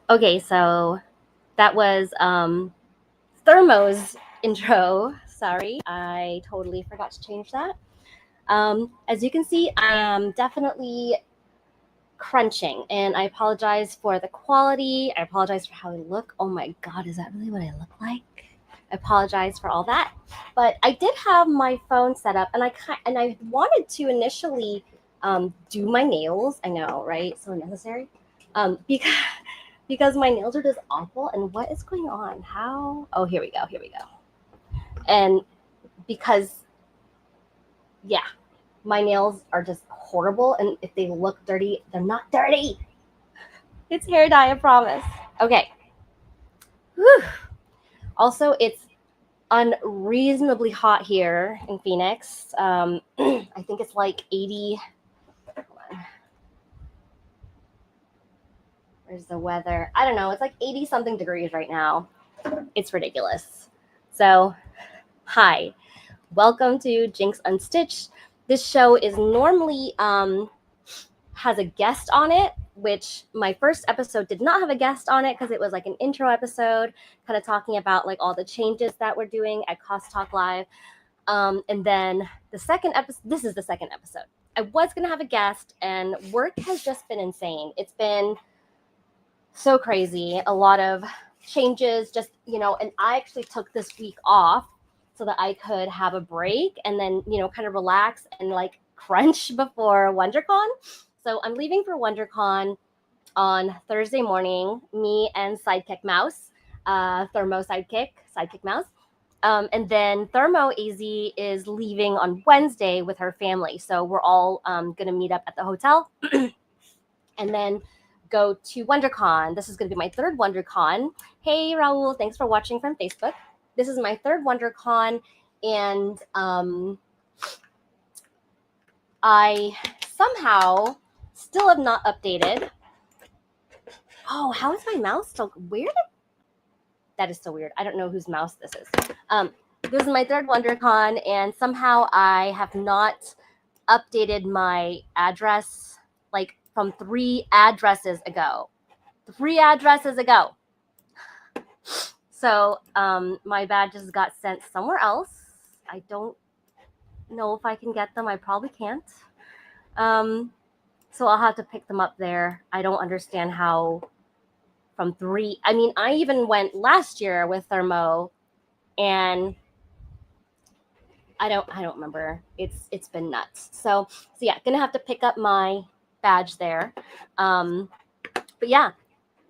Okay, so that was Thermo's intro. Sorry, I totally forgot to change that. As you can see, I am definitely crunching, and I apologize for the quality. I apologize for how I look. Oh my god, is that really what I look like? I apologize for all that. But I did have my phone set up, and I wanted to initially do my nails. I know, right? So unnecessary. Because my nails are just awful. And what is going on? How? Oh, here we go. Here we go. And because, yeah, my nails are just horrible. And if they look dirty, they're not dirty. It's hair dye, I promise. Okay. Whew. Also, it's unreasonably hot here in Phoenix. I think it's like 80. Hold on. Where's the weather? I don't know. It's like 80 something degrees right now. It's ridiculous. So, hi. Welcome to Jinx Unstitched. This show is normally has a guest on it, which my first episode did not have a guest on it because it was like an intro episode, kind of talking about like all the changes that we're doing at Cost Talk Live. And then the second episode, this is the second episode. I was going to have a guest, and work has just been insane. It's been so crazy. A lot of changes, just, and I actually took this week off so that I could have a break and then, kind of relax and like crunch before WonderCon. So I'm leaving for WonderCon on Thursday morning, me and Sidekick Mouse, Thermo Sidekick Mouse. And then Thermo AZ is leaving on Wednesday with her family. So we're all going to meet up at the hotel and then go to WonderCon. This is going to be my third WonderCon. Hey, Raul, thanks for watching from Facebook. This is my third WonderCon, and I somehow still have not updated. Oh, how is my mouse still weird? That is so weird. I don't know whose mouse this is. This is my third WonderCon, and somehow I have not updated my address like from 3 addresses ago. 3 addresses ago. So my badges got sent somewhere else. I don't know if I can get them. I probably can't. So I'll have to pick them up there. I don't understand how from 3. I mean, I even went last year with Thermo, and I don't remember. It's been nuts. So yeah, gonna have to pick up my badge there. But yeah,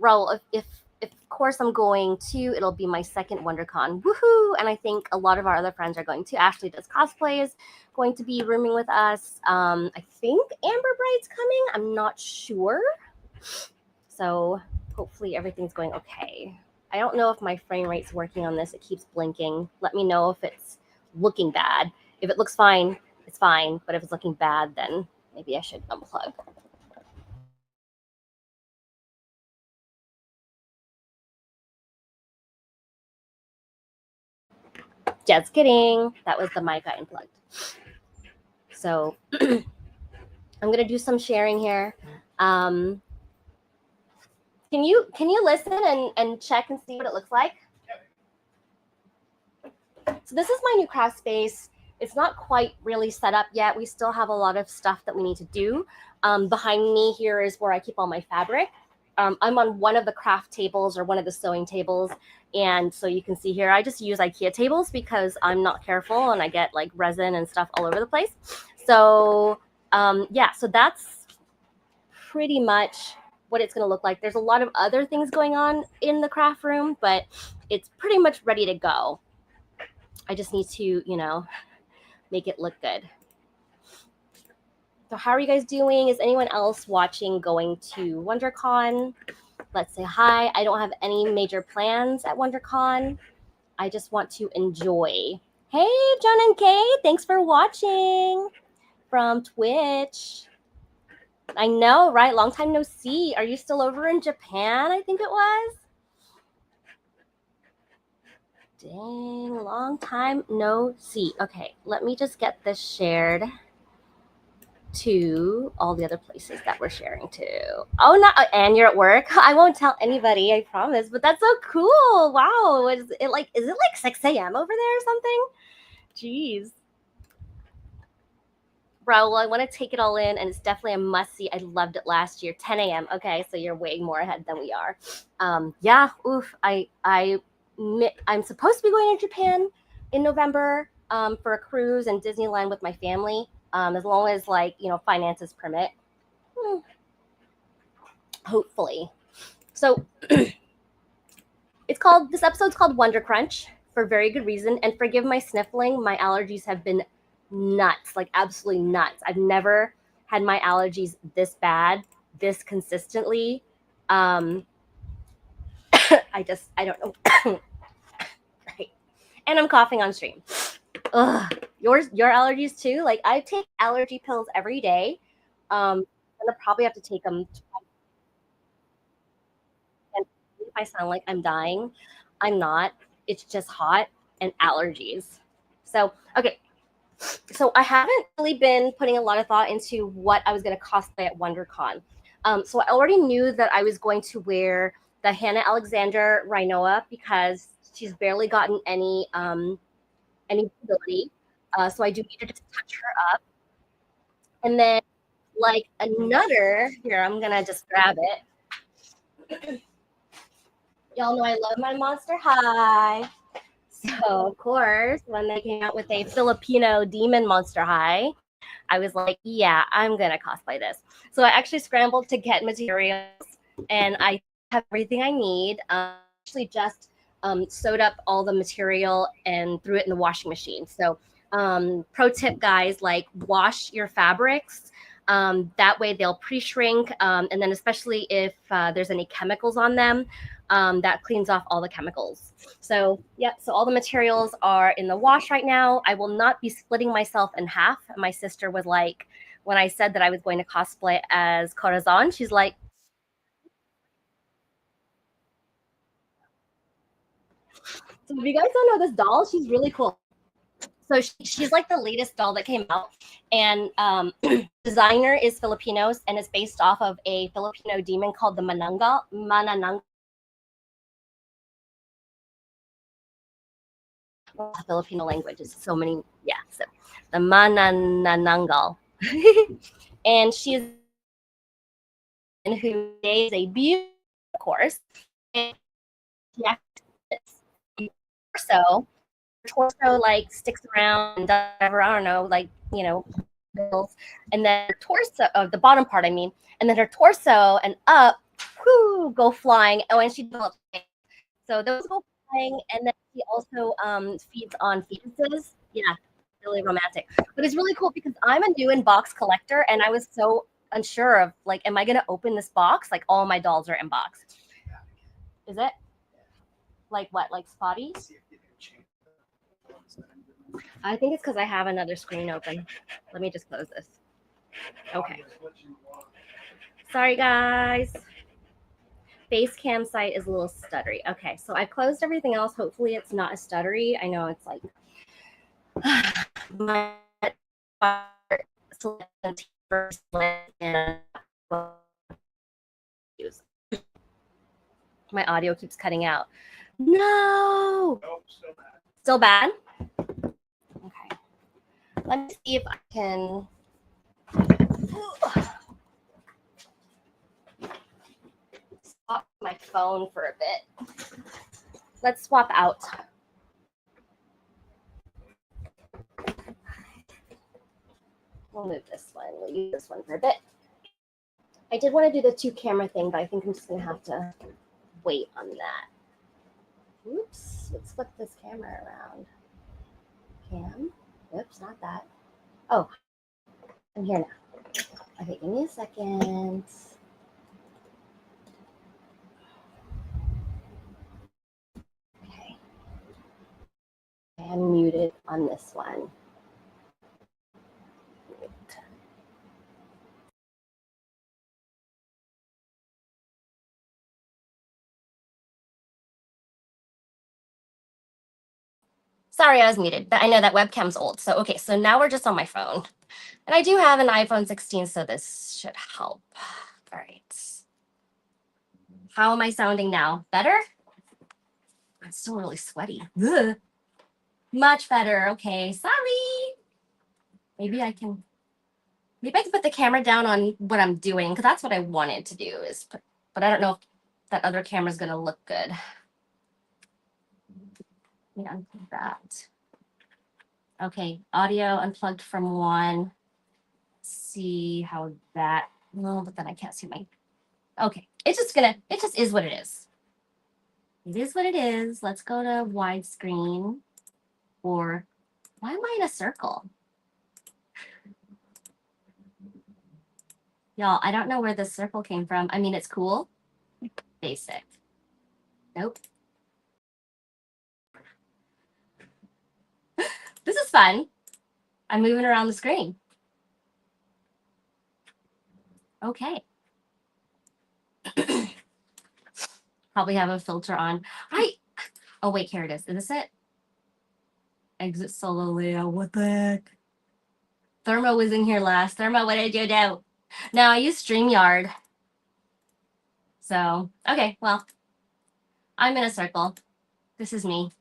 Raul, if of course I'm going to, it'll be my second WonderCon. Woohoo! And I think a lot of our other friends are going to. Ashley does cosplays, going to be rooming with us. I think Amber Bright's coming. I'm not sure. So hopefully everything's going okay. I don't know if my frame rate's working on this. It keeps blinking. Let me know if it's looking bad. If it looks fine, it's fine. But if it's looking bad, then maybe I should unplug. Just kidding. That was the mic I unplugged. So I'm gonna do some sharing here. Can you listen and check and see what it looks like? So this is my new craft space. It's not quite really set up yet. We still have a lot of stuff that we need to do. Behind me here is where I keep all my fabric. I'm on one of the craft tables or one of the sewing tables. And so you can see here, I just use IKEA tables because I'm not careful and I get like resin and stuff all over the place. So yeah, so that's pretty much what it's going to look like. There's a lot of other things going on in the craft room, but it's pretty much ready to go. I just need to, make it look good. So how are you guys doing? Is anyone else watching going to WonderCon? Let's say hi. I don't have any major plans at WonderCon. I just want to enjoy. Hey, John and Kay, thanks for watching from Twitch. I know, right? Long time no see. Are you still over in Japan? I think it was. Dang, long time no see. Okay, let me just get this shared. to all the other places that we're sharing to. Oh, not and you're at work. I won't tell anybody, I promise. But that's so cool. Wow. Is it like 6 a.m. over there or something? Jeez. Bro, well, I want to take it all in, and it's definitely a must see. I loved it last year. 10 a.m. Okay, so you're way more ahead than we are. Yeah, oof. I'm supposed to be going to Japan in November for a cruise and Disneyland with my family, as long as finances permit. Hopefully. So this episode's called WonderCrunch for very good reason. And forgive my sniffling. My allergies have been nuts, like absolutely nuts. I've never had my allergies this bad, this consistently. I don't know. Right. And I'm coughing on stream. Ugh. Your allergies too? Like I take allergy pills every day. I'm gonna probably have to take them. And if I sound like I'm dying, I'm not. It's just hot and allergies. So okay, so I haven't really been putting a lot of thought into what I was going to cosplay at WonderCon. So I already knew that I was going to wear the Hannah Alexander Rhinoa because she's barely gotten any ability. So I do need to just touch her up. And then like another here, I'm gonna just grab it. Y'all know I love my Monster High. So of course, when they came out with a Filipino demon Monster High, I was like, yeah, I'm going to cosplay this. So I actually scrambled to get materials and I have everything I need. Actually just sewed up all the material and threw it in the washing machine. So pro tip, guys, like wash your fabrics. That way they'll pre-shrink. And then especially if there's any chemicals on them, that cleans off all the chemicals. So yeah, so all the materials are in the wash right now. I will not be splitting myself in half. My sister was like, when I said that I was going to cosplay as Corazon, she's like, so if you guys don't know this doll, she's really cool. So she's like the latest doll that came out, and designer is Filipinos, and it's based off of a Filipino demon called the Manananggal. Filipino language is so many, yeah. So the Manananggal, and she's who is a beauty, of course. And she actually so torso like sticks around and does whatever, I don't know, like and then her torso, the bottom part, I mean, and then her torso and up, whoo, go flying. Oh, and she develops wings. So those go flying, and then she also feeds on fetuses. Yeah, really romantic. But it's really cool because I'm a new in box collector, and I was so unsure of like, am I gonna open this box? Like all my dolls are in box. Is it? Like what? Like spotty? I think it's because I have another screen open. Let me just close this. Okay. Sorry, guys. Basecam site is a little stuttery. Okay, so I closed everything else. Hopefully it's not as stuttery. I know it's like my my audio keeps cutting out. No. Still bad? Okay. Let me see if I can swap my phone for a bit. Let's swap out. We'll move this one. We'll use this one for a bit. I did want to do the 2-camera thing, but I think I'm just going to have to wait on that. Oops. Let's flip this camera around. Cam. Oops, not that. Oh, I'm here now. Okay, give me a second. Okay. I'm muted on this one. Sorry, I was muted, but I know that webcam's old. So, okay, so now we're just on my phone. And I do have an iPhone 16, so this should help. All right. How am I sounding now? Better? I'm still really sweaty. Ugh. Much better. Okay, sorry. Maybe I can put the camera down on what I'm doing, because that's what I wanted to do is put, but I don't know if that other camera's gonna look good. Let me unplug that. Okay, audio unplugged from one. Let's see how that, no, but then I can't see my, okay. It just is what it is. It is what it is. Let's go to widescreen, or why am I in a circle? Y'all, I don't know where this circle came from. I mean, it's cool. Basic. Nope. This is fun. I'm moving around the screen. Okay. Probably have a filter on. Oh wait, here it is. Is this it? Exit solo layout. What the heck? Thermo was in here last. Thermo, what did you do? No, I use StreamYard. So, okay, well, I'm in a circle. This is me.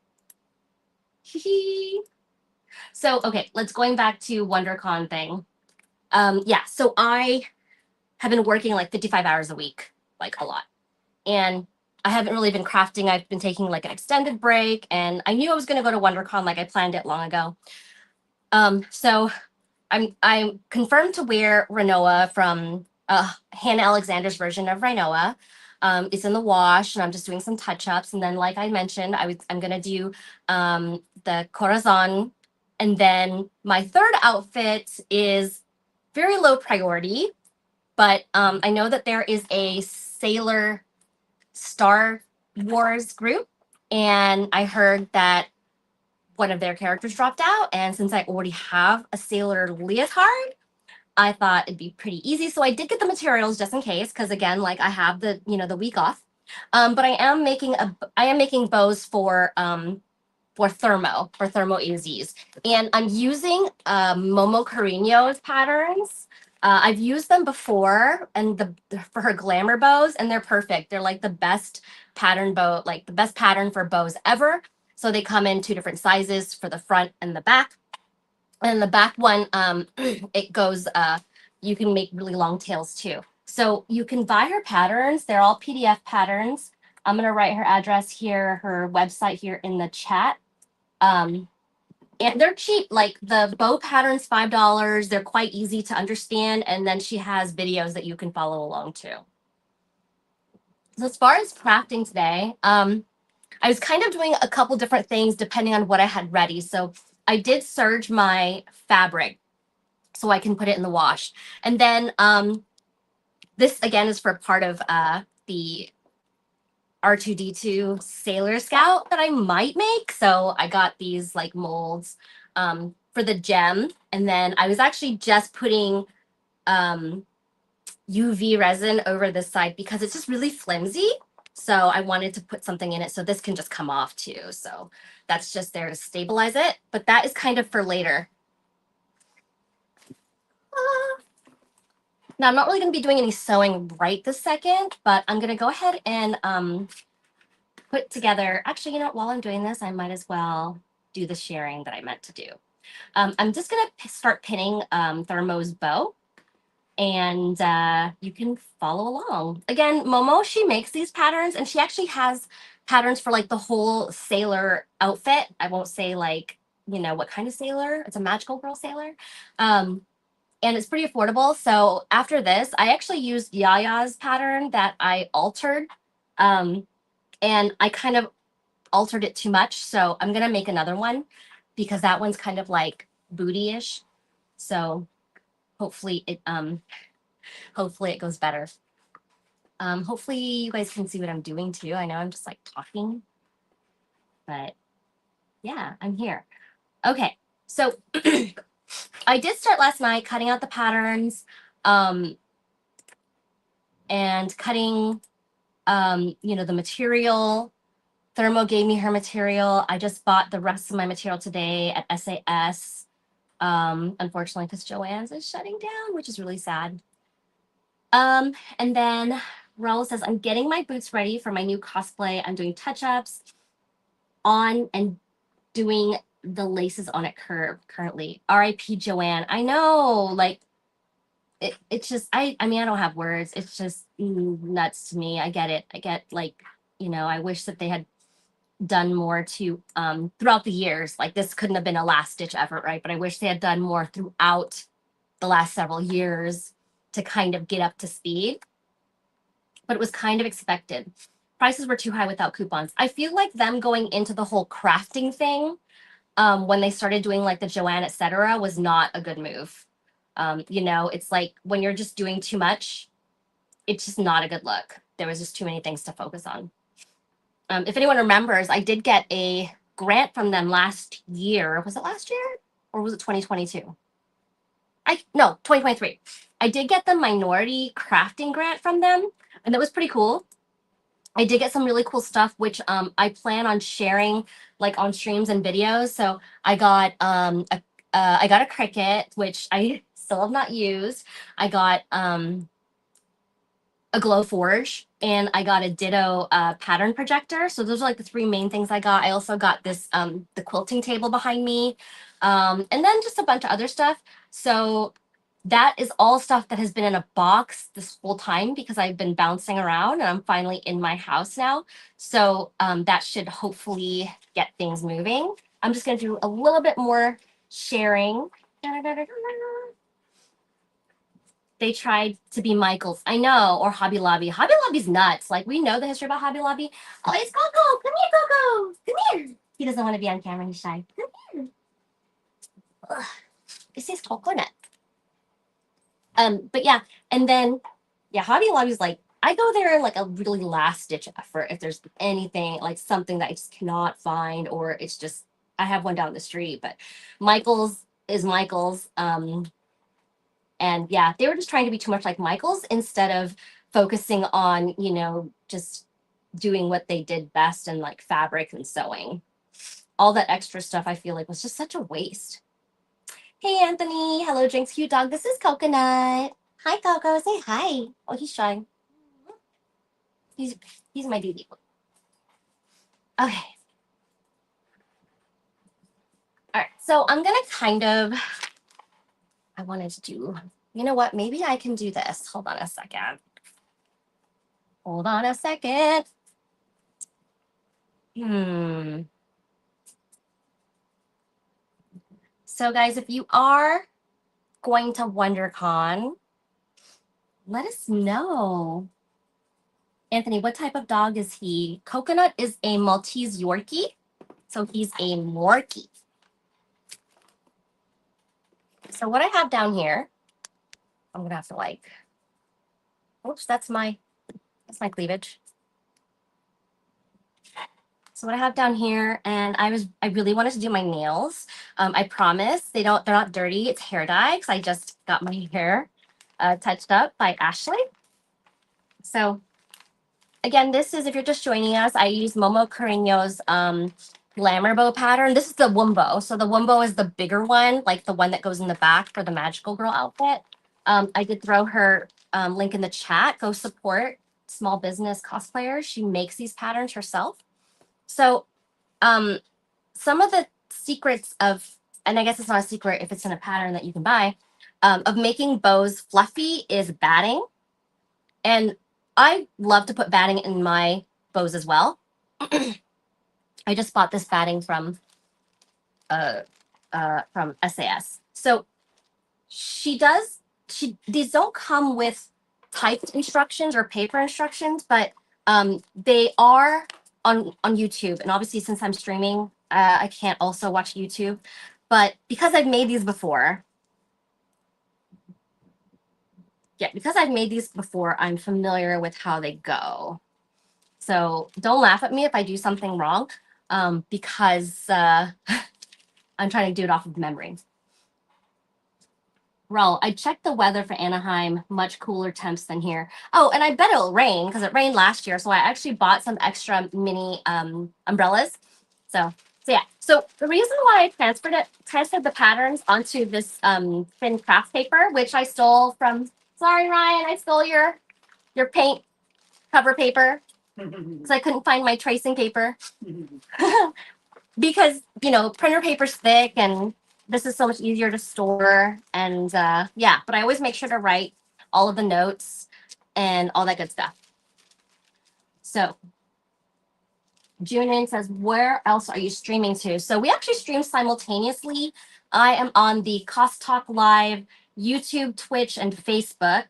So, okay, let's going back to WonderCon thing. Yeah, so I have been working like 55 hours a week, like a lot. And I haven't really been crafting. I've been taking like an extended break, and I knew I was going to go to WonderCon, like I planned it long ago. So I'm confirmed to wear Rinoa from Hannah Alexander's version of Rinoa. It's in the wash, and I'm just doing some touch-ups. And then, like I mentioned, I'm gonna do the Corazon, and then my third outfit is very low priority, but I know that there is a Sailor Star Wars group, and I heard that one of their characters dropped out, and since I already have a Sailor leotard, I thought it'd be pretty easy. So I did get the materials just in case, because again, like I have the the week off. But I am making bows for Thermo AZs, and I'm using Momo Carino's patterns. I've used them before, and for her glamour bows, and they're perfect. They're like the best pattern bow, like the best pattern for bows ever. So they come in 2 different sizes for the front and the back. And the back one, it goes, you can make really long tails too. So you can buy her patterns. They're all PDF patterns. I'm going to write her address here, her website here in the chat. And they're cheap. Like the bow pattern's $5. They're quite easy to understand. And then she has videos that you can follow along too. So as far as crafting today, I was kind of doing a couple different things depending on what I had ready. So I did serge my fabric so I can put it in the wash. And then this again is for part of the R2D2 Sailor Scout that I might make. So I got these like molds for the gem. And then I was actually just putting UV resin over this side because it's just really flimsy. So I wanted to put something in it so this can just come off too. So that's just there to stabilize it. But that is kind of for later. Now, I'm not really going to be doing any sewing right this second, but I'm going to go ahead and put together, actually, you know, while I'm doing this, I might as well do the sharing that I meant to do. I'm just going to start pinning Thermo's bow, and you can follow along. Again, Momo, she makes these patterns, and she actually has patterns for like the whole sailor outfit. I won't say like, you know, what kind of sailor. It's a magical girl sailor. And it's pretty affordable. So after this, I actually used Yaya's pattern that I altered. And I kind of altered it too much. So I'm going to make another one because that one's kind of like booty-ish. So hopefully it goes better. Hopefully you guys can see what I'm doing too. I know I'm just like talking, but yeah, I'm here. Okay. So I did start last night cutting out the patterns and cutting, you know, the material Thermo gave me her material. I just bought the rest of my material today at SAS. Unfortunately, because Joann's is shutting down, which is really sad. And then Raul says, I'm getting my boots ready for my new cosplay. I'm doing touch-ups on and doing the laces on it currently. R.I.P. Joanne. I know, like, it's just, I mean, I don't have words. It's just nuts to me. I get it. I get, like, you know, I wish that they had done more to throughout the years. Like, this couldn't have been a last ditch effort, right? But I wish they had done more throughout the last several years to kind of get up to speed. But it was kind of expected. Prices were too high without coupons. I feel like them going into the whole crafting thing when they started doing like the Joanne, etc., was not a good move. You know, it's like when you're just doing too much, it's just not a good look. There was just too many things to focus on. If anyone remembers, I did get a grant from them last year. Was it last year or was it 2022? No, 2023. I did get the minority crafting grant from them, and that was pretty cool. I did get some really cool stuff, which I plan on sharing like on streams and videos. So I got a Cricut, which I still have not used. I got a Glow Forge, and I got a Ditto pattern projector. So those are like the three main things I got. I also got this the quilting table behind me, and then just a bunch of other stuff. So that is all stuff that has been in a box this whole time because I've been bouncing around, and I'm finally in my house now. So that should hopefully get things moving. I'm just going to do a little bit more sharing. They tried to be Michael's. I know, or Hobby Lobby. Hobby Lobby's nuts. Like, we know the history about Hobby Lobby. Oh, it's Coco. Come here, Coco. Come here. He doesn't want to be on camera. He's shy. Come here. Ugh. This is coconut. But yeah, and then yeah, Hobby Lobby's like, I go there in like a really last ditch effort if there's anything like something that I just cannot find, or it's just I have one down the street. But Michael's is Michael's. And yeah, they were just trying to be too much like Michael's instead of focusing on, you know, just doing what they did best in like fabric and sewing. All that extra stuff I feel like was just such a waste. Hey, Anthony. Hello, Jinx Cute Dog. This is Coconut. Hi, Coco. Say hi. Oh, he's shy. He's my baby. Okay. All right. So I'm going to kind of, I wanted to do, you know what? Maybe I can do this. Hold on a second. Hold on a second. So guys, if you are going to WonderCon, let us know. Anthony, what type of dog is he? Coconut is a Maltese Yorkie, so he's a Morkie. So what I have down here, I'm gonna have to like, oops, that's my cleavage. So what I have down here, and I really wanted to do my nails. I promise they're not dirty. It's hair dye because I just got my hair touched up by Ashley. So again, this is, if you're just joining us, I use Momo Carreño's glamour bow pattern. This is the Wumbo. So the Wumbo is the bigger one, like the one that goes in the back for the magical girl outfit. I did throw her link in the chat. Go support small business cosplayers. She makes these patterns herself. So some of the secrets of, and I guess it's not a secret if it's in a pattern that you can buy, of making bows fluffy is batting. And I love to put batting in my bows as well. I just bought this batting from SAS. So these don't come with typed instructions or paper instructions, but they are on YouTube. And obviously, since I'm streaming, I can't also watch YouTube. But because I've made these before, I'm familiar with how they go. So don't laugh at me if I do something wrong, because I'm trying to do it off of memory. Bro, I checked the weather for Anaheim, much cooler temps than here. Oh, and I bet it'll rain because it rained last year. So I actually bought some extra mini umbrellas. So yeah. So the reason why I transferred the patterns onto this thin craft paper, which I stole from, sorry, Ryan, I stole your paint cover paper because I couldn't find my tracing paper. Because, you know, printer paper's thick and this is so much easier to store. And yeah, but I always make sure to write all of the notes and all that good stuff. So Junin says, where else are you streaming to? So we actually stream simultaneously. I am on the Cost Talk Live, YouTube, Twitch, and Facebook.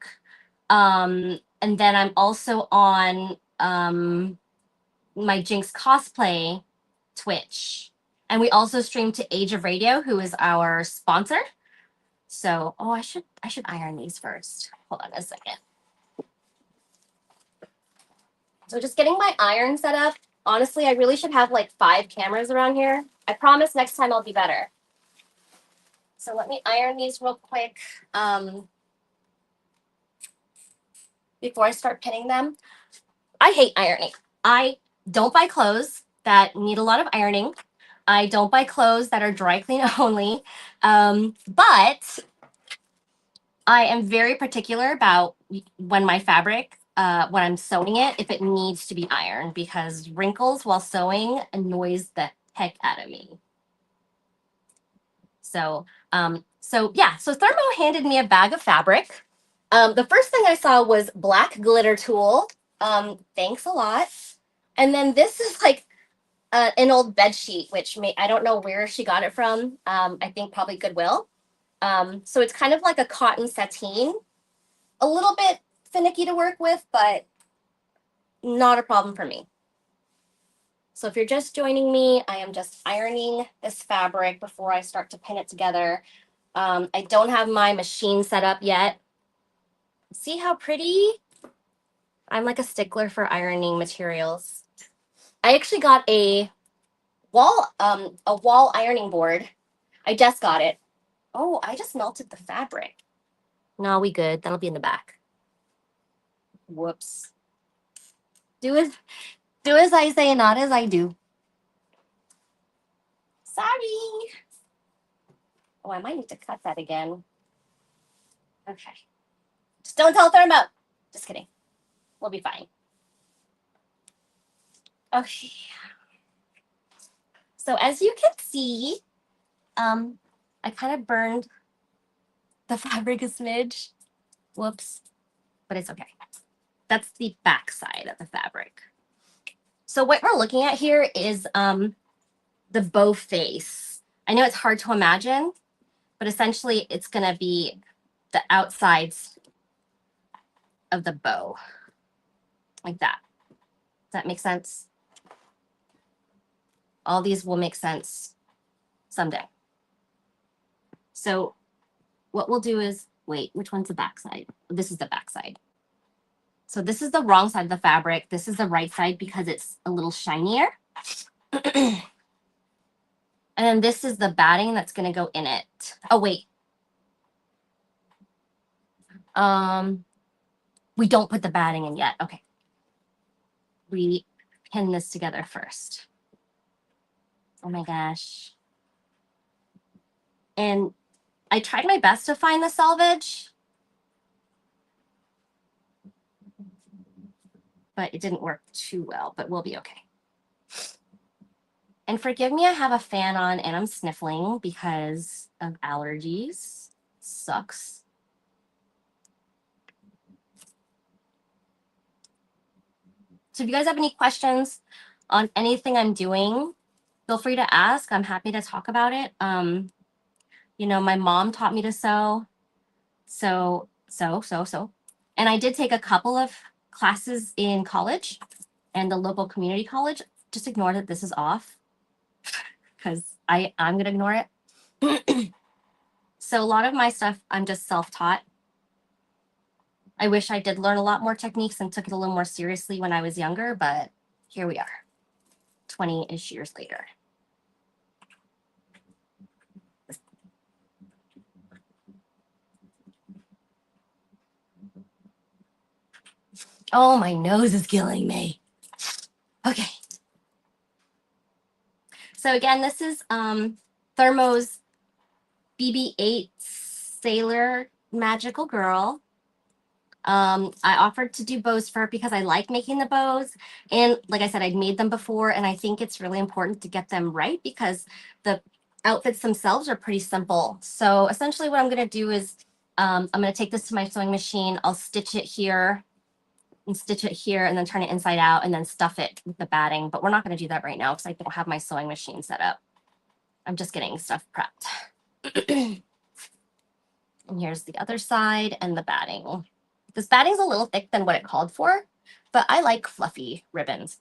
And then I'm also on my Jinx cosplay Twitch. And we also stream to Age of Radio, who is our sponsor. So, oh, I should iron these first. Hold on a second. So just getting my iron set up. Honestly, I really should have like 5 cameras around here. I promise next time I'll be better. So let me iron these real quick before I start pinning them. I hate ironing. I don't buy clothes that need a lot of ironing. I don't buy clothes that are dry clean only. But I am very particular about when my fabric, when I'm sewing it, if it needs to be ironed, because wrinkles while sewing annoys the heck out of me. So yeah, so Thermo handed me a bag of fabric. The first thing I saw was black glitter tulle. Thanks a lot. And then this is like an old bed sheet, which I don't know where she got it from. I think probably Goodwill. So it's kind of like a cotton sateen, a little bit finicky to work with, but not a problem for me. So if you're just joining me, I am just ironing this fabric before I start to pin it together. I don't have my machine set up yet. See how pretty? I'm like a stickler for ironing materials. I actually got a wall ironing board. I just got it. Oh, I just melted the fabric. No, we good. That'll be in the back. Whoops. Do as I say, not as I do. Sorry. Oh, I might need to cut that again. Okay. Just don't tell Thermo. Just kidding. We'll be fine. Okay. So as you can see, I kind of burned the fabric a smidge. Whoops. But it's okay. That's the back side of the fabric. So what we're looking at here is the bow face. I know it's hard to imagine, but essentially it's going to be the outsides of the bow, like that. Does that make sense? All these will make sense someday. So what we'll do is, wait, which one's the back side? This is the back side. So this is the wrong side of the fabric. This is the right side because it's a little shinier. And then this is the batting that's going to go in it. Oh, wait. We don't put the batting in yet. Okay. We pin this together first. Oh my gosh. And I tried my best to find the selvage, but it didn't work too well, but we'll be okay. And forgive me, I have a fan on and I'm sniffling because of allergies. Sucks. So if you guys have any questions on anything I'm doing, feel free to ask. I'm happy to talk about it. You know, my mom taught me to sew. So. And I did take a couple of classes in college and the local community college. Just ignore that this is off because I'm going to ignore it. So a lot of my stuff, I'm just self-taught. I wish I did learn a lot more techniques and took it a little more seriously when I was younger, but here we are, 20-ish years later. Oh, my nose is killing me. Okay. So again, this is Thermo's BB-8 Sailor Magical Girl. I offered to do bows for her because I like making the bows. And like I said, I'd made them before, and I think it's really important to get them right because the outfits themselves are pretty simple. So essentially what I'm going to do is I'm going to take this to my sewing machine. I'll stitch it here and stitch it here and then turn it inside out and then stuff it with the batting. But we're not going to do that right now because I don't have my sewing machine set up. I'm just getting stuff prepped. And here's the other side and the batting. This batting's a little thick than what it called for, but I like fluffy ribbons.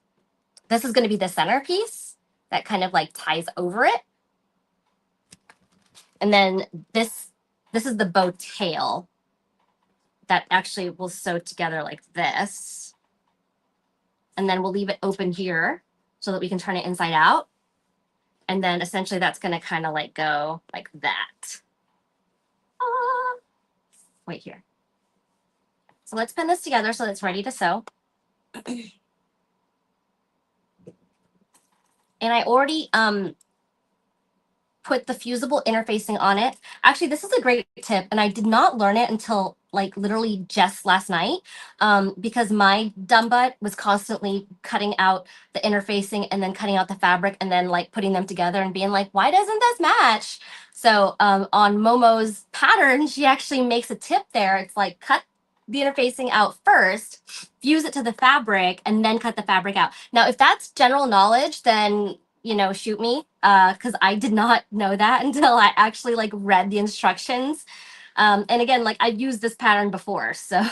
This is going to be the centerpiece that kind of like ties over it. And then this is the bow tail that actually will sew together like this. And then we'll leave it open here so that we can turn it inside out. And then essentially that's going to kind of like go like that. Wait here. So let's pin this together so it's ready to sew. And I already put the fusible interfacing on it. Actually, this is a great tip, and I did not learn it until like literally just last night because my dumb butt was constantly cutting out the interfacing and then cutting out the fabric and then like putting them together and being like, why doesn't this match? So on Momo's pattern, she actually makes a tip there. It's like cut the interfacing out first, fuse it to the fabric, and then cut the fabric out. Now, if that's general knowledge, then you know, shoot me, because I did not know that until I actually like read the instructions. And again, like I've used this pattern before, so.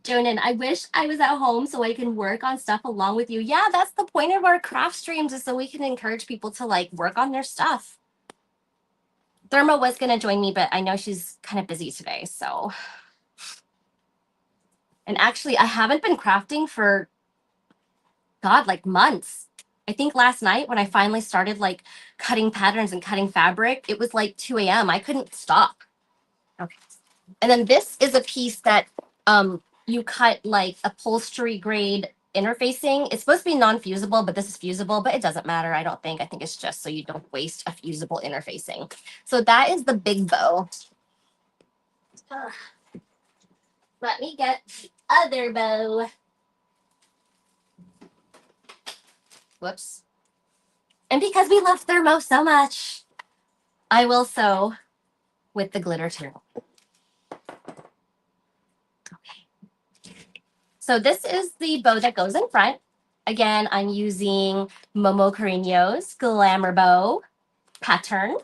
Jonan, I wish I was at home so I can work on stuff along with you. Yeah, that's the point of our craft streams is so we can encourage people to like work on their stuff. Therma was going to join me, but I know she's kind of busy today, so. And actually, I haven't been crafting for, God, like months. I think last night when I finally started like cutting patterns and cutting fabric, it was like 2 a.m. I couldn't stop. Okay. And then this is a piece that you cut like upholstery grade interfacing. It's supposed to be non-fusible, but this is fusible, but it doesn't matter. I don't think. I think it's just so you don't waste a fusible interfacing. So that is the big bow. Let me get the other bow. Whoops. And because we love Thermo so much, I will sew with the glitter too. Okay. So this is the bow that goes in front. Again, I'm using Momo Carino's Glamour Bow pattern.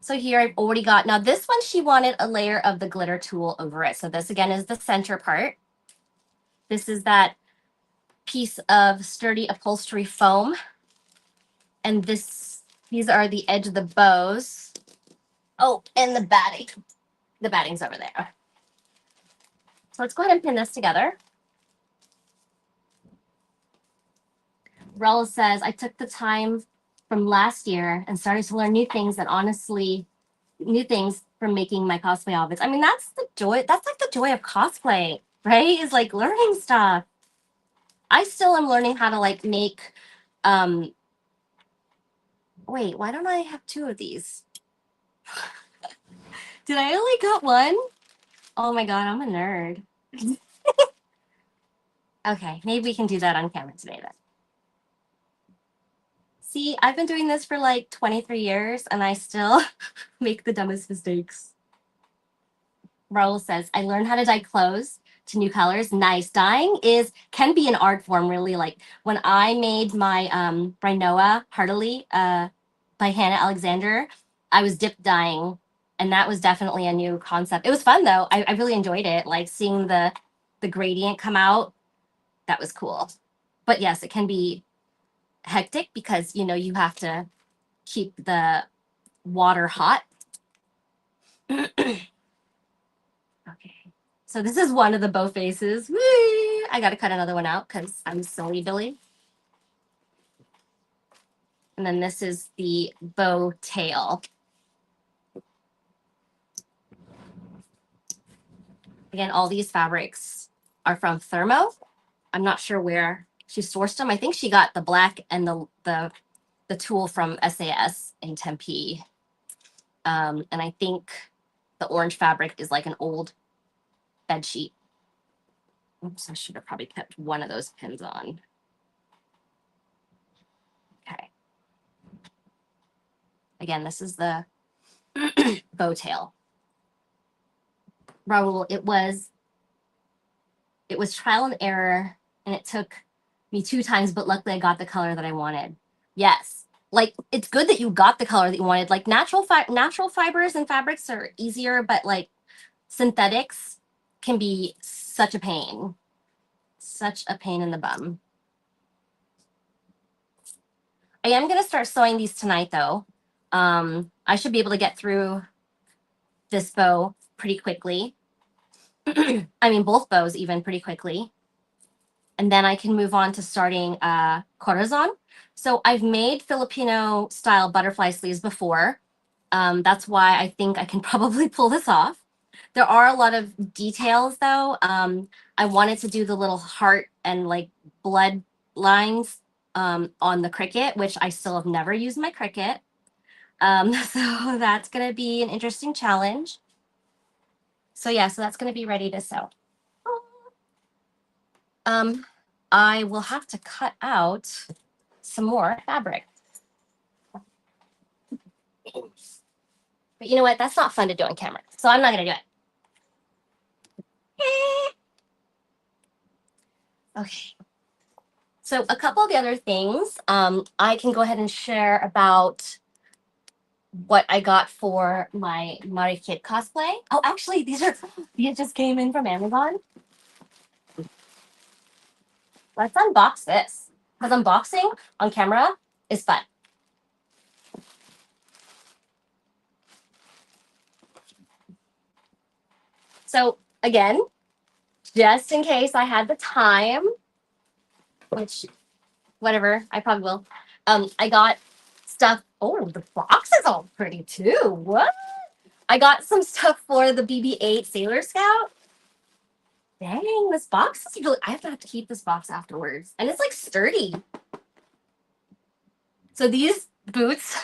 So here I've already got, now this one she wanted a layer of the glitter tulle over it. So this again is the center part. This is that piece of sturdy upholstery foam. And these are the edge of the bows. Oh, and the batting. The batting's over there. So let's go ahead and pin this together. Rella says, I took the time from last year and started to learn new things and honestly, new things from making my cosplay outfits. I mean, that's the joy. That's like the joy of cosplay, right? Is like learning stuff. I still am learning how to like make, wait, why don't I have two of these? Did I only got one? Oh my God, I'm a nerd. Okay, maybe we can do that on camera today then. See, I've been doing this for like 23 years and I still make the dumbest mistakes. Raul says, I learned how to dye clothes to new colors. Nice. Dyeing can be an art form, really. Like when I made my Rhinoa Heartily by Hannah Alexander, I was dip dyeing, and that was definitely a new concept. It was fun though. I really enjoyed it. Like seeing the gradient come out, that was cool. But yes, it can be hectic because you know you have to keep the water hot. Okay, so this is one of the bow faces. Whee! I got to cut another one out because I'm silly Billy. And then this is the bow tail. Again, all these fabrics are from Thermo. I'm not sure where she sourced them. I think she got the black and the tulle from SAS in Tempe. And I think the orange fabric is like an old bed sheet. Oops, I should have probably kept one of those pins on. Okay. Again, this is the bow tail. Raul, it was trial and error, and it took me 2 times, but luckily I got the color that I wanted. Yes. Like, it's good that you got the color that you wanted. Like, natural fibers and fabrics are easier, but like synthetics can be such a pain. Such a pain in the bum. I am going to start sewing these tonight, though. I should be able to get through this bow pretty quickly. I mean, both bows even pretty quickly. And then I can move on to starting corazon. So I've made Filipino style butterfly sleeves before. That's why I think I can probably pull this off. There are a lot of details though. I wanted to do the little heart and like blood lines on the cricket, which I still have never used my cricket. So that's gonna be an interesting challenge. So yeah, so that's gonna be ready to sew. I will have to cut out some more fabric. But you know what? That's not fun to do on camera. So I'm not going to do it. Okay. So a couple of the other things, I can go ahead and share about what I got for my Marikit cosplay. Oh, actually, these just came in from Amazon. Let's unbox this. Because unboxing on camera is fun. So again, just in case I had the time, which whatever, I probably will. I got stuff. Oh, the box is all pretty too. What? I got some stuff for the BB-8 Sailor Scout. Dang, this box is really, I have to keep this box afterwards. And it's like sturdy. So these boots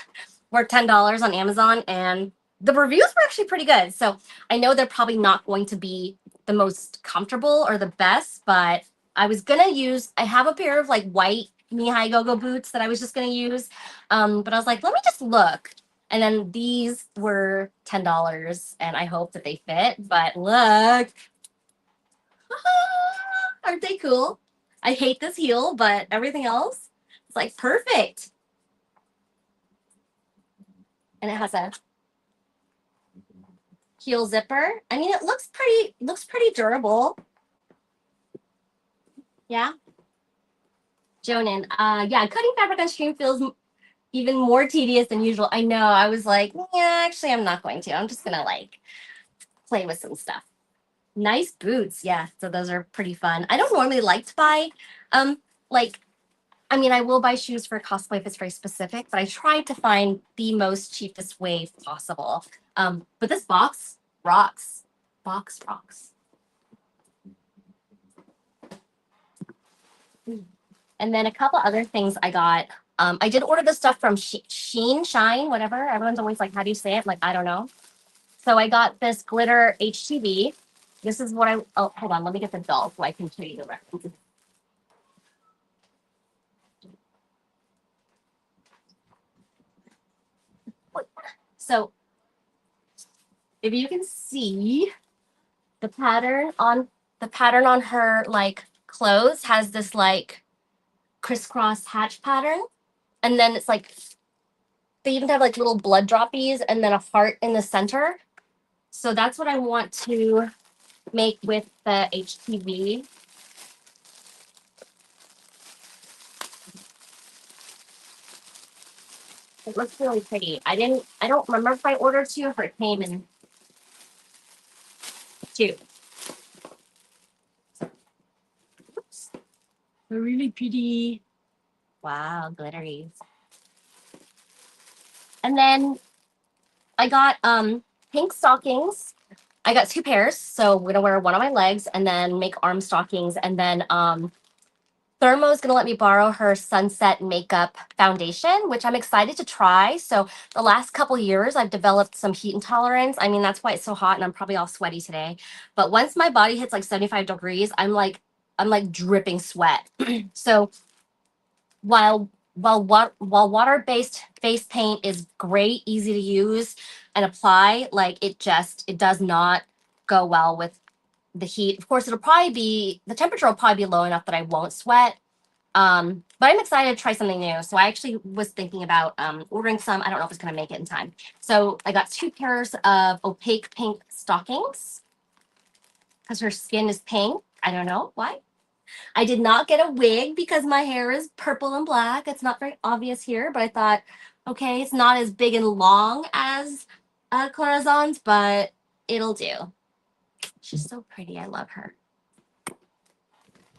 were $10 on Amazon and the reviews were actually pretty good. So I know they're probably not going to be the most comfortable or the best, but I was gonna use, I have a pair of like white knee-high go-go boots that I was just gonna use. But I was like, let me just look. And then these were $10 and I hope that they fit, but look. Aren't they cool? I hate this heel, but everything else is like perfect. And it has a heel zipper. I mean, it looks pretty durable. Yeah. Jonan, yeah, cutting fabric on stream feels even more tedious than usual. I know. I was like, yeah, actually, I'm not going to. I'm just gonna like play with some stuff. Nice boots, yeah. So those are pretty fun. I don't normally like to buy, like, I mean, I will buy shoes for cosplay if it's very specific, but I try to find the most cheapest way possible. But this box rocks. Box rocks. And then a couple other things I got. I did order the stuff from Shine, whatever. Everyone's always like, how do you say it? Like, I don't know. So I got this glitter HTV. This is what oh, hold on. Let me get the doll so I can show you the references. So if you can see the pattern on her like clothes has this like crisscross hatch pattern. And then it's like, they even have like little blood droppies and then a heart in the center. So that's what I want to make with the HTV. It looks really pretty. I don't remember if I ordered 2 or if it came in 2. Oops. They're really pretty. Wow, glittery. And then I got pink stockings I got 2 pairs, so we're gonna wear one on my legs and then make arm stockings. And then Thermo's gonna let me borrow her Sunset Makeup foundation, which I'm excited to try. So the last couple years, I've developed some heat intolerance. I mean, that's why it's so hot and I'm probably all sweaty today. But once my body hits like 75 degrees, I'm like dripping sweat. So while water-based face paint is great, easy to use and apply, like it does not go well with the heat. Of course, the temperature will probably be low enough that I won't sweat. But I'm excited to try something new. So I actually was thinking about ordering some. I don't know if it's going to make it in time. So I got 2 pairs of opaque pink stockings because her skin is pink. I don't know why. I did not get a wig because my hair is purple and black. It's not very obvious here, but I thought, okay, it's not as big and long as Corazon's, but it'll do. She's so pretty. I love her.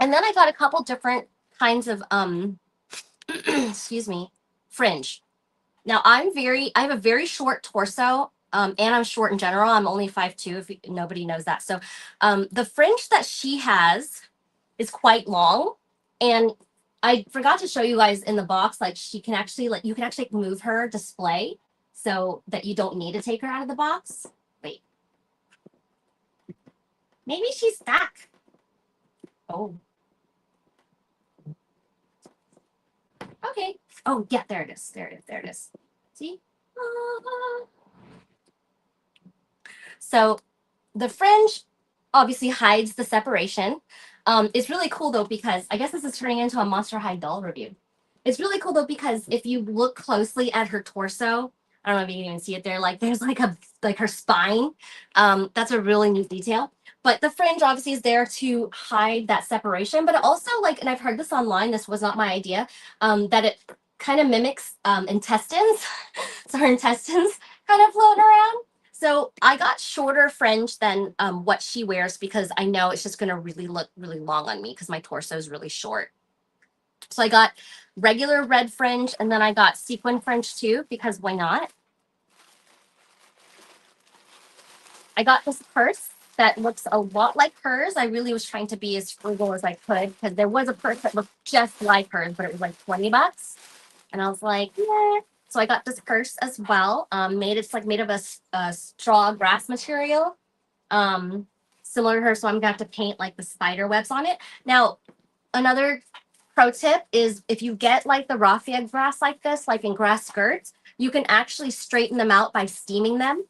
And then I got a couple different kinds of excuse me, fringe. Now I have a very short torso, and I'm short in general. I'm only 5'2", if nobody knows that. So the fringe that she has is quite long, and I forgot to show you guys in the box, like you can actually move her display so that you don't need to take her out of the box. Wait, maybe she's back. Oh, okay. Oh yeah, there it is. There it is. See? So the fringe obviously hides the separation. It's really cool though, because I guess this is turning into a Monster High doll review. It's really cool though, because if you look closely at her torso, I don't know if you can even see it there, like there's like her spine. That's a really neat detail. But the fringe obviously is there to hide that separation, but also like, and I've heard this online, this was not my idea, that it kind of mimics intestines. So her intestines kind of floating around. So I got shorter fringe than what she wears because I know it's just going to really look really long on me because my torso is really short. So I got regular red fringe, and then I got sequin fringe too, because why not? I got this purse that looks a lot like hers. I really was trying to be as frugal as I could because there was a purse that looked just like hers, but it was like $20. And I was like, yeah. So I got this purse as well. It's like made of a straw grass material, similar to her. So I'm gonna have to paint like the spider webs on it. Now, another pro tip is if you get like the raffia grass like this, like in grass skirts, you can actually straighten them out by steaming them.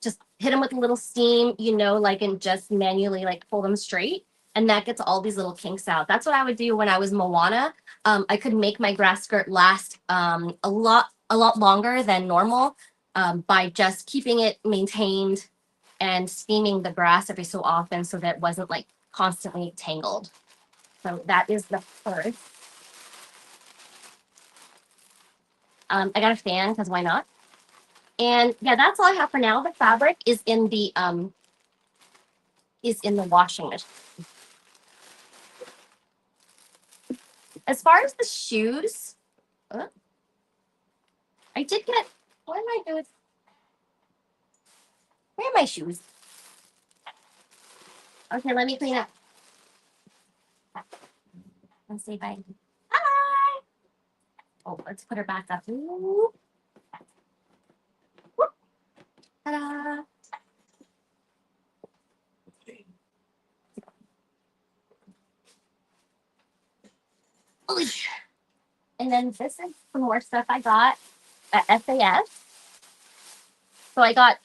Just hit them with a little steam, like, and just manually like pull them straight. And that gets all these little kinks out. That's what I would do when I was Moana. I could make my grass skirt last a lot longer than normal by just keeping it maintained and steaming the grass every so often so that it wasn't like constantly tangled. So that is the first. I got a fan because why not? And yeah, that's all I have for now. The fabric is in the washing machine. As far as the shoes, I did get. What am I doing? Where are my shoes? Okay, let me clean up. Let's say bye. Bye. Oh, let's put her back up. Ooh. Ta-da. And then this is some more stuff I got at SAS. So I got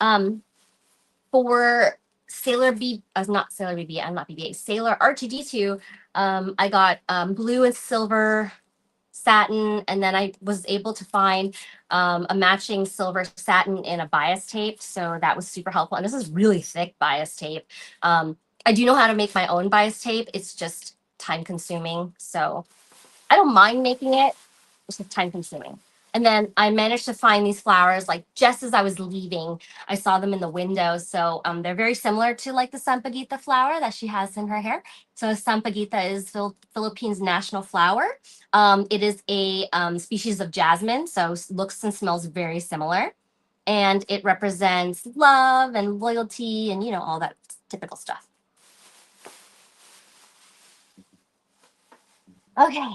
for Sailor B, not Sailor BB, I'm not BB8, Sailor RTD2. I got blue and silver satin, and then I was able to find a matching silver satin in a bias tape, so that was super helpful. And this is really thick bias tape. I do know how to make my own bias tape. It's just time consuming, so I don't mind making it. It's just time consuming. And then I managed to find these flowers like just as I was leaving. I saw them in the window. So they're very similar to like the Sampaguita flower that she has in her hair. So Sampaguita is Philippines' national flower. It is a species of jasmine, so looks and smells very similar. and it represents love and loyalty and, you know, all that typical stuff. Okay.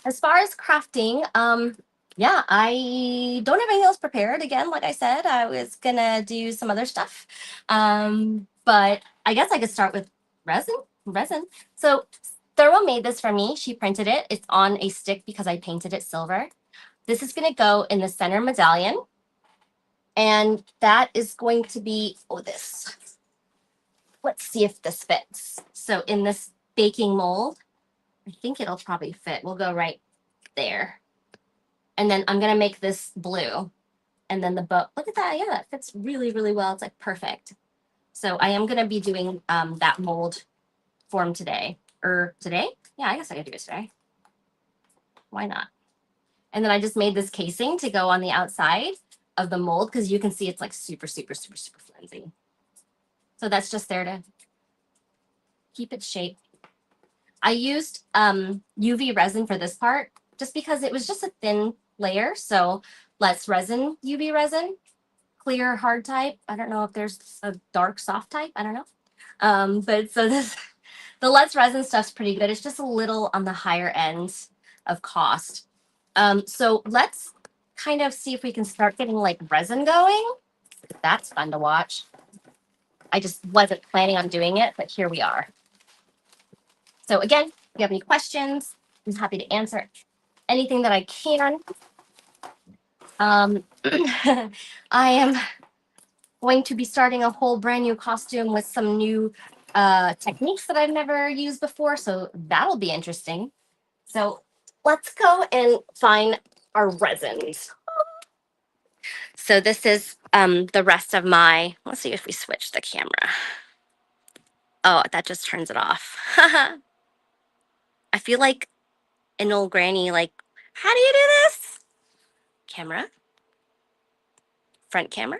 As far as crafting, yeah, I don't have anything else prepared. Again, like I said, I was gonna do some other stuff. But I guess I could start with resin. Resin. So Thurl made this for me. She printed it. It's on a stick because I painted it silver. This is gonna go in the center medallion. And that is going to be, oh, this. Let's see if this fits. So in this baking mold, I think it'll probably fit. We'll go right there. And then I'm gonna make this blue. And then the bow, look at that, yeah, that fits really, really well. It's like perfect. So I am gonna be doing that mold form today. Or today? Yeah, I guess I could do it today. Why not? And then I just made this casing to go on the outside of the mold because you can see it's like super, super, super, super flimsy. So that's just there to keep its shape. I used UV resin for this part just because it was just a thin layer. So Let's Resin UV resin, clear hard type. I don't know if there's a dark soft type. I don't know. But so the Let's Resin stuff's pretty good. It's just a little on the higher end of cost. So let's kind of see if we can start getting like resin going. That's fun to watch. I just wasn't planning on doing it, but here we are. So again, if you have any questions, I'm happy to answer anything that I can. I am going to be starting a whole brand new costume with some new techniques that I've never used before, so that'll be interesting. So let's go and find our resins. So this is the rest of my, let's see if we switch the camera. Oh, that just turns it off. I feel like an old granny, like, how do you do this? Camera, front camera,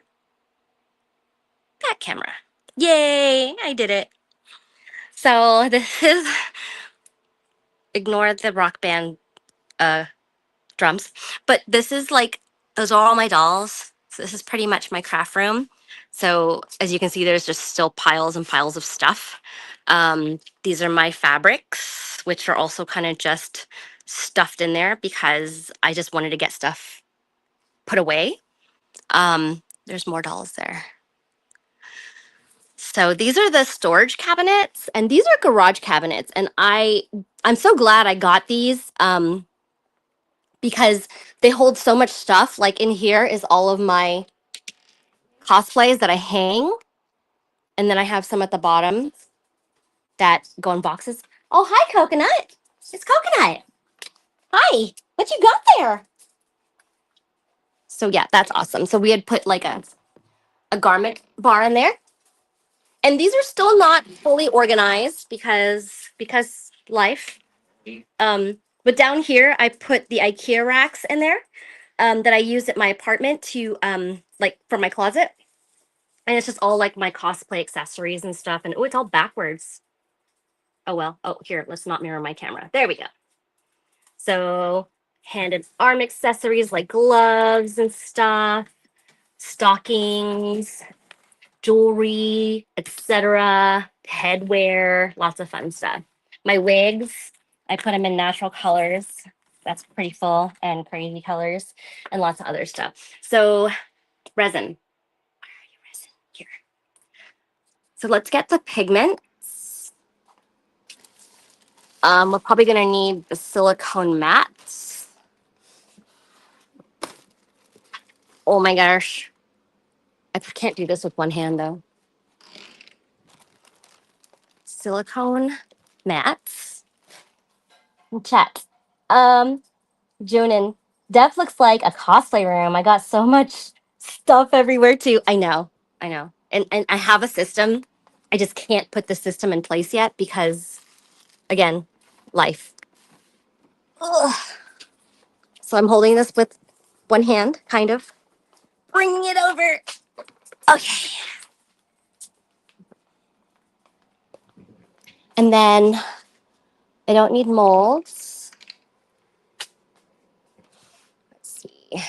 back camera. Yay, I did it. So this is, ignore the rock band drums, but this is like, those are all my dolls. So this is pretty much my craft room. So as you can see, there's just still piles and piles of stuff. These are my fabrics, which are also kind of just stuffed in there because I just wanted to get stuff put away. There's more dolls there. So these are the storage cabinets, and these are garage cabinets. And I'm so glad I got these because they hold so much stuff. Like in here is all of my cosplays that I hang, and then I have some at the bottom that go in boxes. Oh, hi, Coconut. It's Coconut. Hi. What you got there? So yeah, that's awesome. So we had put like a garment bar in there. And these are still not fully organized because life. But down here, I put the IKEA racks in there that I use at my apartment to like for my closet. And it's just all like my cosplay accessories and stuff. And oh, it's all backwards. Oh well. Oh, here, let's not mirror my camera. There we go. So hand and arm accessories like gloves and stuff, stockings, jewelry, etc., headwear, lots of fun stuff. My wigs, I put them in natural colors. That's pretty full and crazy colors, and lots of other stuff. So resin. Where are you, resin? Here. So let's get the pigments. We're probably gonna need the silicone mats. Oh my gosh. I can't do this with one hand though. Silicone mats. Chat. Junin, Def looks like a cosplay room. I got so much stuff everywhere too. I know. And I have a system. I just can't put the system in place yet because, again, life. Ugh. So I'm holding this with one hand, kind of. Bringing it over. Okay. And then I don't need molds. Let's see.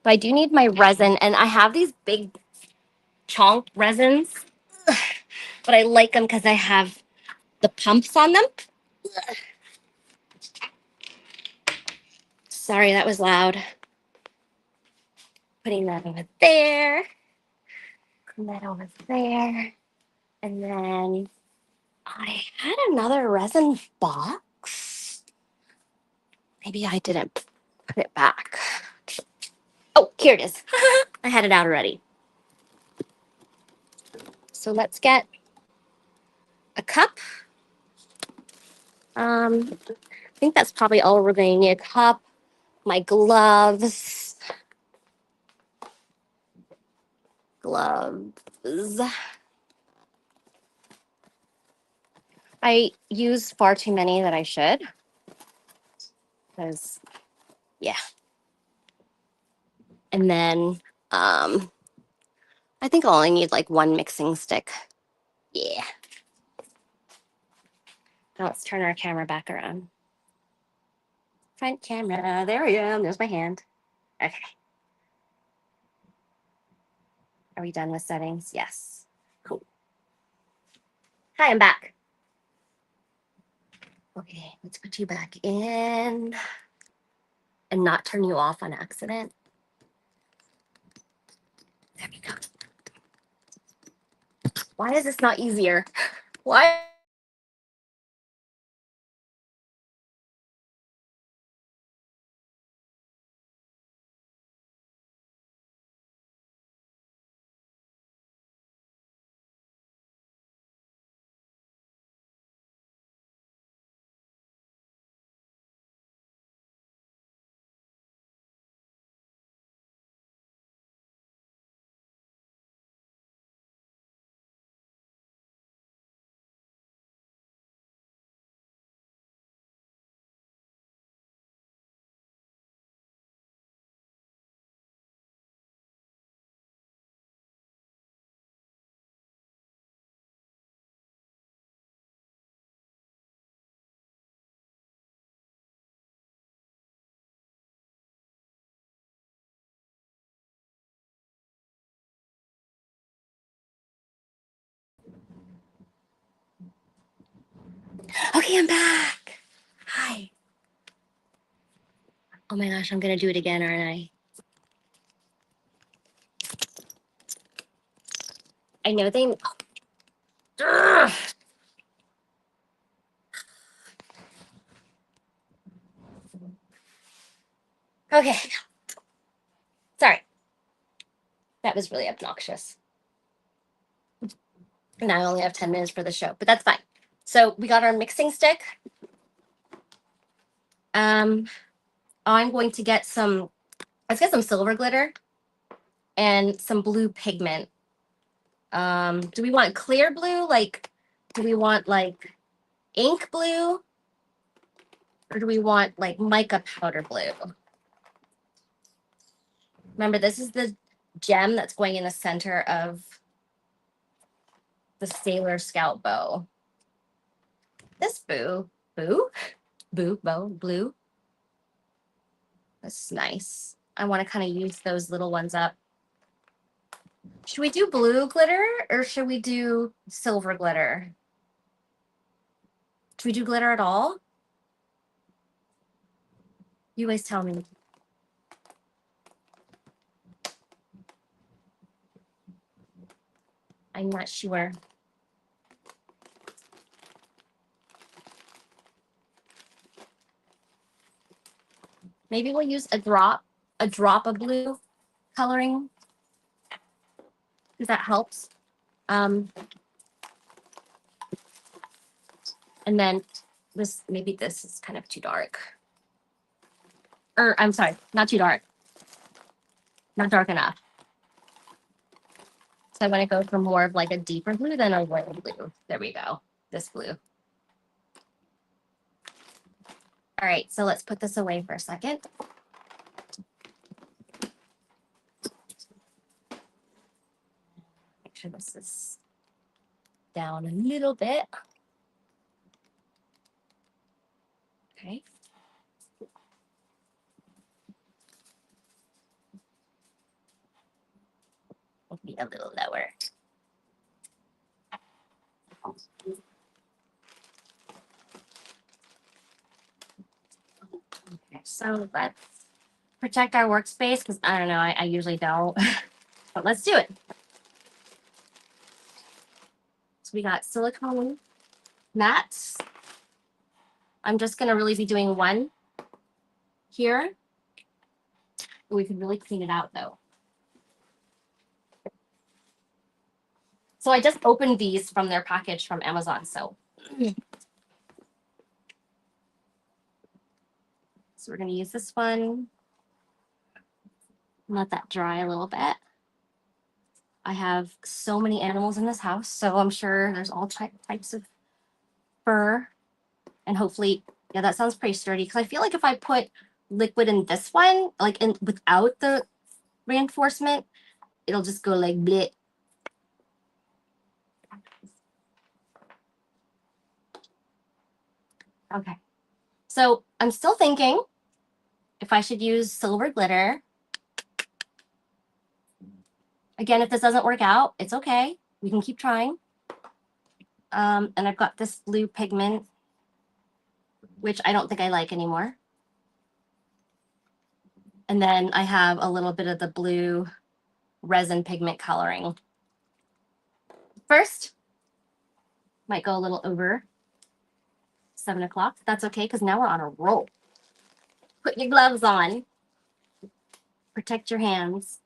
But I do need my resin, and I have these big chunk resins, but I like them because I have the pumps on them. Sorry, that was loud. Putting that over there. Put that over there. And then I had another resin box. Maybe I didn't put it back. Oh, here it is. I had it out already. So let's get a cup. I think that's probably all we're going to need. A cup, my gloves. I use far too many that I should. Because, yeah. And then I think I'll only need like one mixing stick. Yeah. Now let's turn our camera back around. Front camera. There I am. There's my hand. Okay. Are we done with settings? Yes. Cool. Hi, I'm back. Okay, let's put you back in and not turn you off on accident. There we go. Why is this not easier? Why? Okay, I'm back. Hi. Oh my gosh, I'm gonna do it again, aren't I? I know they. Ugh. Okay. Sorry. That was really obnoxious. Now I only have 10 minutes for the show, but that's fine. So we got our mixing stick. I'm going to get some, let's get some silver glitter and some blue pigment. Do we want clear blue? Like, do we want like ink blue? Or do we want like mica powder blue? Remember, this is the gem that's going in the center of the Sailor Scout bow. This bow, blue. That's nice. I want to kind of use those little ones up. Should we do blue glitter or should we do silver glitter? Should we do glitter at all? You guys tell me. I'm not sure. Maybe we'll use a drop of blue coloring, because that helps. And then maybe this is kind of too dark. Or I'm sorry, not too dark. Not dark enough. So I want to go for more of like a deeper blue than a light blue. There we go. This blue. All right, so let's put this away for a second. Make sure this is down a little bit. Okay. Be a little lower. Okay, so let's protect our workspace because I don't know, I usually don't, but let's do it. So we got silicone mats. I'm just going to really be doing one here. We could really clean it out though. So I just opened these from their package from Amazon. So we're going to use this one. Let that dry a little bit. I have so many animals in this house, so I'm sure there's all types of fur. And hopefully, yeah, that sounds pretty sturdy. Because I feel like if I put liquid in this one, like without the reinforcement, it'll just go like bleh. Okay. So I'm still thinking if I should use silver glitter. Again, if this doesn't work out, it's okay. We can keep trying. And I've got this blue pigment, which I don't think I like anymore. And then I have a little bit of the blue resin pigment coloring. First, might go a little over 7 o'clock. That's okay, because now we're on a roll. Put your gloves on. Protect your hands.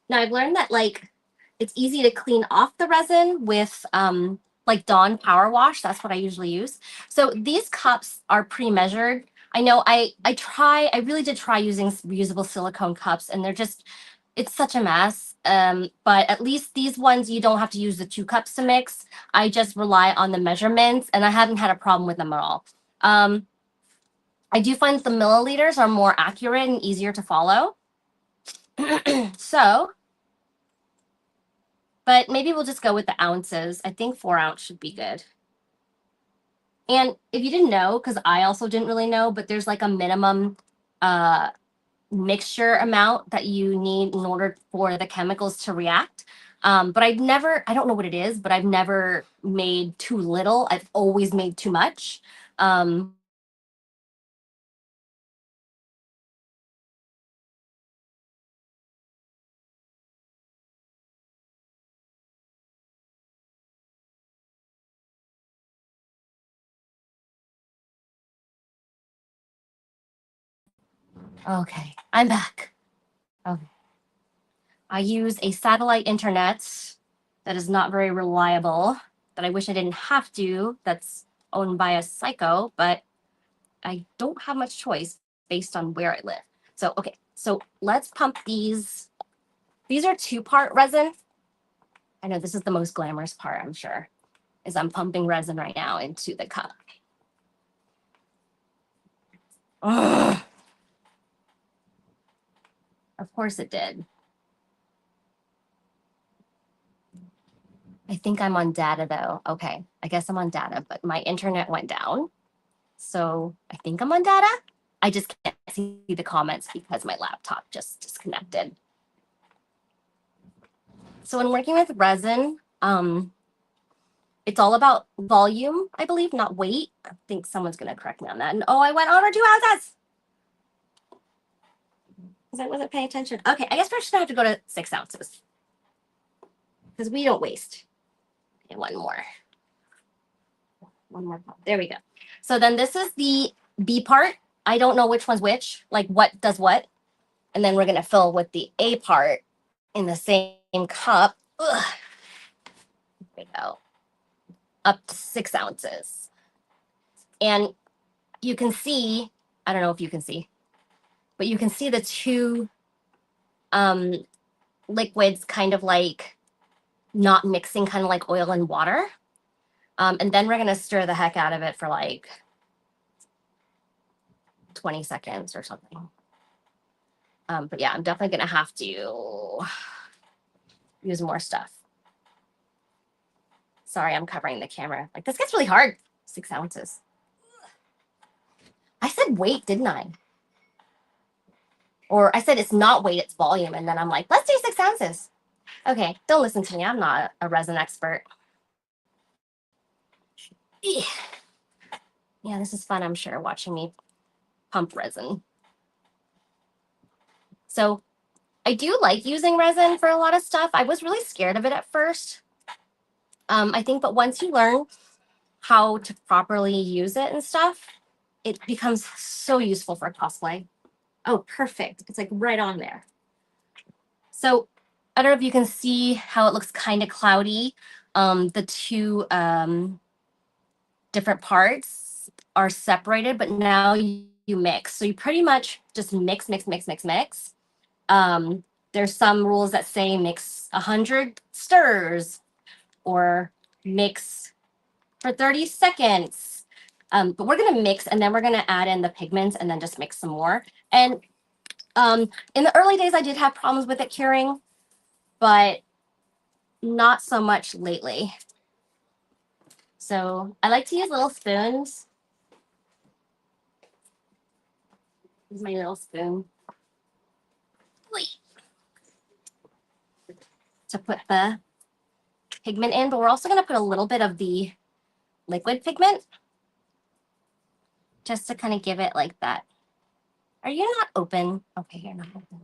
Now I've learned that like it's easy to clean off the resin with like Dawn Power Wash. That's what I usually use. So these cups are pre-measured. I know I really did try using reusable silicone cups, and they're just, it's such a mess. But at least these ones, you don't have to use the 2 cups to mix. I just rely on the measurements, and I haven't had a problem with them at all. I do find that the milliliters are more accurate and easier to follow. So, but maybe we'll just go with the ounces. I think 4 ounce should be good. And if you didn't know, because I also didn't really know, but there's like a minimum mixture amount that you need in order for the chemicals to react. But I don't know what it is, but I've never made too little. I've always made too much. Okay, I'm back. Okay. I use a satellite internet that is not very reliable, that I wish I didn't have to, that's owned by a psycho, but I don't have much choice based on where I live. So, okay, so let's pump these. These are 2-part resin. I know this is the most glamorous part, I'm sure, is I'm pumping resin right now into the cup. Ugh. Of course it did. I think I'm on data though. Okay, I guess I'm on data, but my internet went down. So I think I'm on data. I just can't see the comments because my laptop just disconnected. So when working with resin, it's all about volume, I believe, not weight. I think someone's going to correct me on that. And oh, I went over 2 ounces because I wasn't paying attention. Okay, I guess we're just going to have to go to 6 ounces because we don't waste. Okay, one more. One more. There we go. So then this is the B part. I don't know which one's which, like what does what. And then we're going to fill with the A part in the same cup. Ugh. There we go. Up to 6 ounces. And you can see, I don't know if you can see, but you can see the 2 liquids kind of like not mixing, kind of like oil and water. And then we're going to stir the heck out of it for like 20 seconds or something. But yeah, I'm definitely going to have to use more stuff. Sorry, I'm covering the camera. Like, this gets really hard. 6 ounces. I said wait, didn't I? Or I said it's not weight, it's volume. And then I'm like, let's do 6 ounces. Okay, don't listen to me. I'm not a resin expert. Yeah, this is fun, I'm sure, watching me pump resin. So I do like using resin for a lot of stuff. I was really scared of it at first. I think, but once you learn how to properly use it and stuff, it becomes so useful for cosplay. Oh, perfect. It's like right on there. So I don't know if you can see how it looks kind of cloudy. The two different parts are separated, but now you mix. So you pretty much just mix. There's some rules that say mix 100 stirs or mix for 30 seconds. But we're going to mix, and then we're going to add in the pigments and then just mix some more. And in the early days, I did have problems with it curing, but not so much lately. So I like to use little spoons. Here's my little spoon. To put the pigment in, but we're also going to put a little bit of the liquid pigment just to kind of give it like that. Are you not open? Okay, you're not open.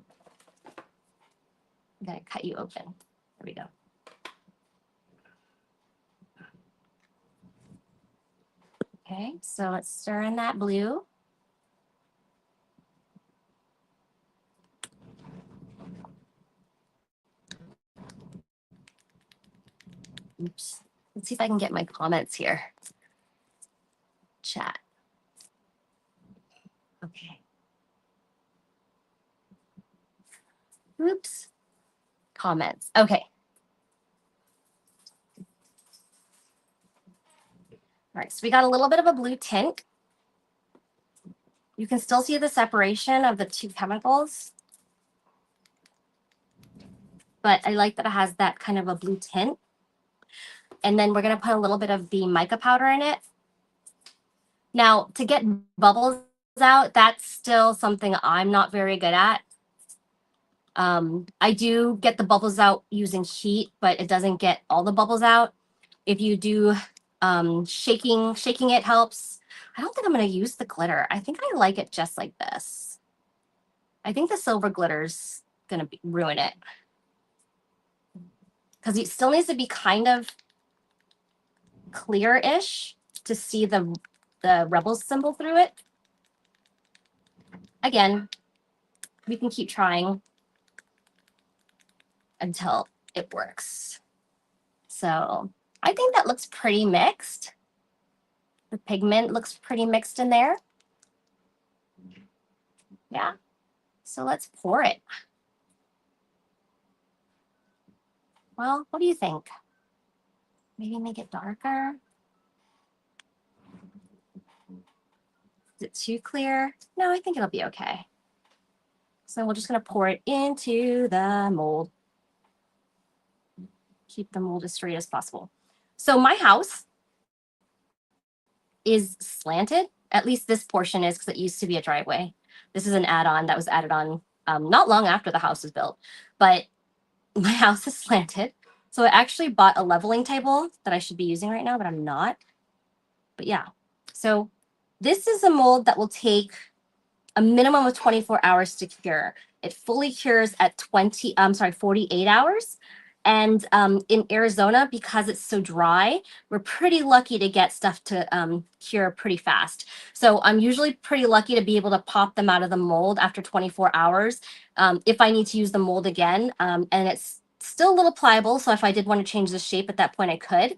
I'm going to cut you open. There we go. Okay, so let's stir in that blue. Oops. Let's see if I can get my comments here. Chat. Okay. Oops. Comments. Okay. All right, so we got a little bit of a blue tint. You can still see the separation of the two chemicals, but I like that it has that kind of a blue tint. And then we're going to put a little bit of the mica powder in it. Now, to get bubbles out, that's still something I'm not very good at. I do get the bubbles out using heat, but it doesn't get all the bubbles out. If you do shaking it helps. I don't think I'm going to use the glitter. I think I like it just like this. I think the silver glitter's going to ruin it. Because it still needs to be kind of clear-ish to see the Rebels symbol through it. Again, we can keep trying until it works. So I think that looks pretty mixed. The pigment looks pretty mixed in there. Yeah. So let's pour it. Well, what do you think? Maybe make it darker? Is it too clear? No, I think it'll be okay. So we're just going to pour it into the mold. Keep the mold as straight as possible. So my house is slanted. At least this portion is, because it used to be a driveway. This is an add-on that was added on not long after the house was built. But my house is slanted. So I actually bought a leveling table that I should be using right now, but I'm not. But yeah. So this is a mold that will take a minimum of 24 hours to cure. It fully cures at 48 hours. And in Arizona, because it's so dry, we're pretty lucky to get stuff to cure pretty fast. So I'm usually pretty lucky to be able to pop them out of the mold after 24 hours if I need to use the mold again. And it's still a little pliable, so if I did want to change the shape at that point, I could.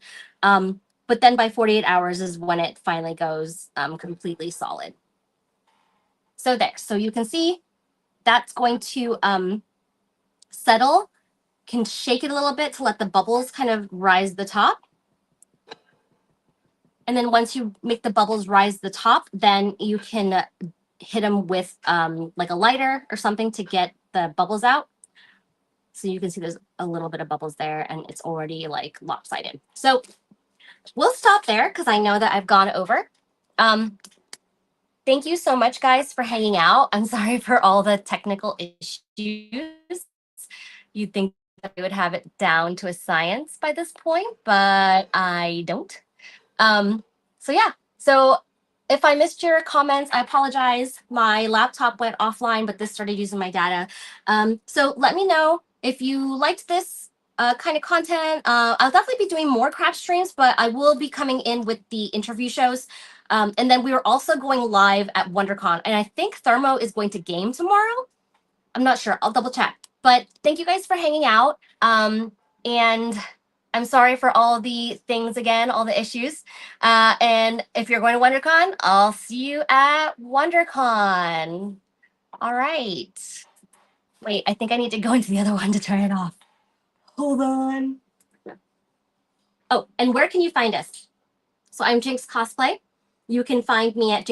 But then by 48 hours is when it finally goes completely solid. So there, so you can see that's going to settle. Can shake it a little bit to let the bubbles kind of rise to the top. And then once you make the bubbles rise to the top, then you can hit them with like a lighter or something to get the bubbles out. So you can see there's a little bit of bubbles there and it's already like lopsided. So we'll stop there because I know that I've gone over. thank you so much, guys, for hanging out. I'm sorry for all the technical issues. You'd think that I would have it down to a science by this point, but I don't. So yeah, so if I missed your comments, I apologize. My laptop went offline, but this started using my data. So let me know if you liked this kind of content. I'll definitely be doing more craft streams, but I will be coming in with the interview shows. And then we are also going live at WonderCon, and I think Thermo is going to game tomorrow. I'm not sure. I'll double check. But thank you guys for hanging out. And I'm sorry for all the things again, all the issues. And if you're going to WonderCon, I'll see you at WonderCon. All right. Wait, I think I need to go into the other one to turn it off. Hold on. Oh, and where can you find us? So I'm Jinx Cosplay. You can find me at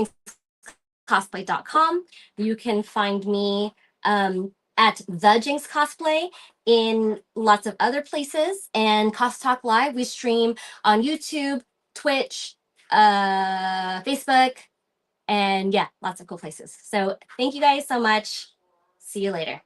jinxcosplay.com. You can find me at the Jinx Cosplay in lots of other places. And Cost Talk Live, we stream on YouTube, Twitch, Facebook, and yeah, lots of cool places. So thank you guys so much. See you later.